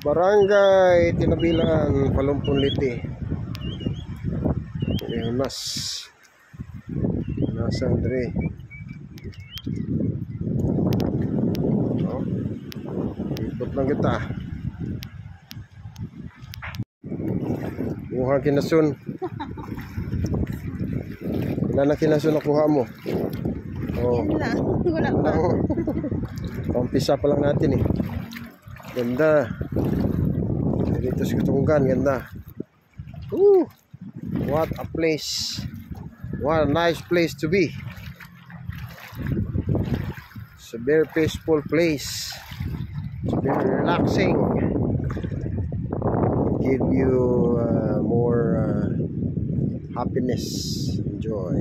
Barangay Tinabilan, Palumpon Liti. Mas nasa Andre. Oh, ikot lang kita. Mukhang kinasun. Ilan na kinasun nakuha mo? Oh, wala pa. Pampisa pa lang natin eh. Ganda. Dito sa Katunggan, ganda. What a place. What a nice place to be. It's a very peaceful place. It's very relaxing. Give you more happiness and joy.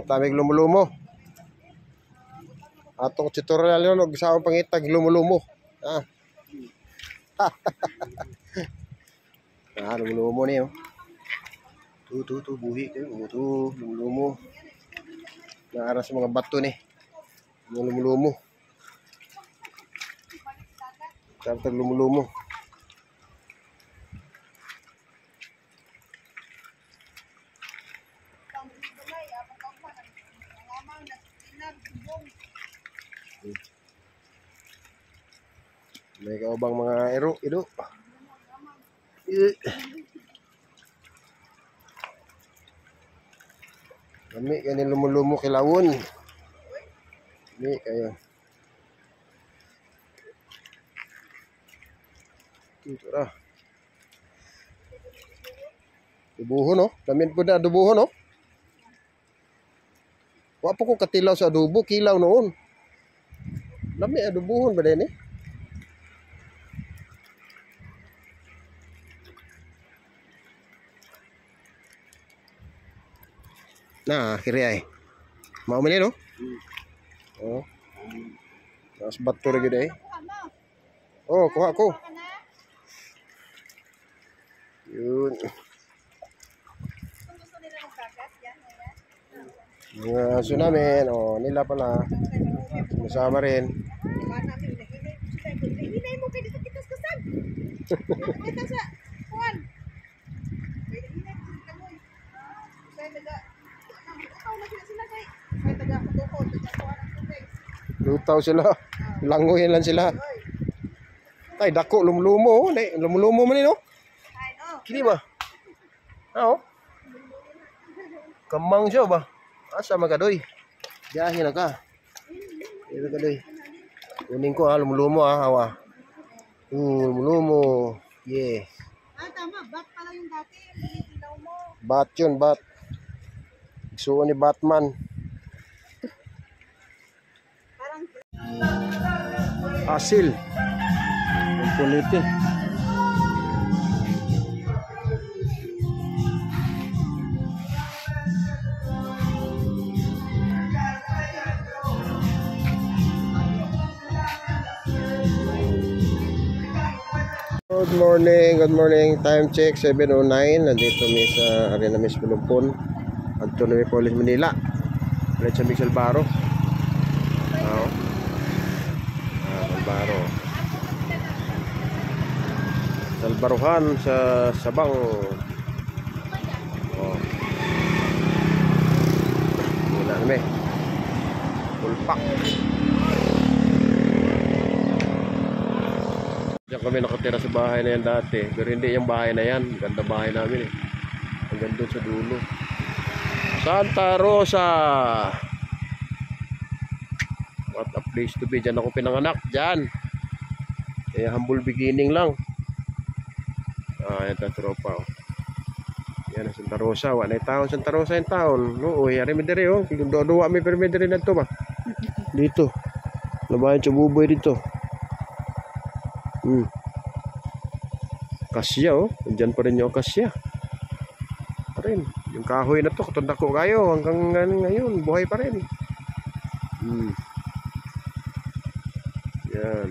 Tamig lumulumo. Atong tutorial yun, huwag sa akong pangitag lumulumo. Lumulumo niyo. Buhi kayo. Lumulumo. Naara sa mga bato ni. Lumulumo. Tartag lumulumo. May kaubang mga ido. Kami kanin lumulumo kilawon. Kami kayo. Ito ra. Dubuho no? Lamin po na dubuho no? Wa po ko katilaw sa adobo, kilaw noon. Lami adobuhon ba din eh? Nah, akhirnya ay. Mau meni no? Oh. Mas bato lagi deh. Oh, kuha ko. Yun. Mga aso namin, oh, nila pala. Masama rin. Hinay mo kayo dito kita kasan. Kita sa kuan. Lutaw sila. Langoyin lang sila. Ay, dako lumulumo. Lumulumo man no? Kini ba? Oo. Kamang siya ba? Asa magadoy? Diyahin na ka. Ito kadoy. Kunin ko ha, lumulumo ha, hawa. Lumulumo. Yeah. Tama, bat pala yung dati. Ilaw mo. Bat yun, bat. Suon ni Batman. Asil. Ang kuliti. Good morning. Time check 7:09. Nandito kami sa Arena Miss Palumpon. Autonomy Police Manila. Diretso sa Salbaro. Salbaro. Salbaruhan sa Sabang. Oh. Wala kami. Pulpak. Diyan kami nakatira sa bahay na yan dati. Pero hindi yung bahay na yan. Ganda bahay namin eh. Hanggang doon sa dulo. Santa Rosa. What a place to be. Diyan ako pinanganak. Diyan. Kaya humble beginning lang. Yan ang tropa. Oh. Yan ang Santa Rosa. Wala yung taon Santa Rosa yung taon. Oo, yari mi diri oh. Duwa may permi diri na ito ba? Dito. Labayan sa buboy dito. Kasya oh. Diyan pa rin yung kasya. Pa rin. Yung kahoy na to, katunda ko kayo hanggang ngayon, buhay pa rin. Yan.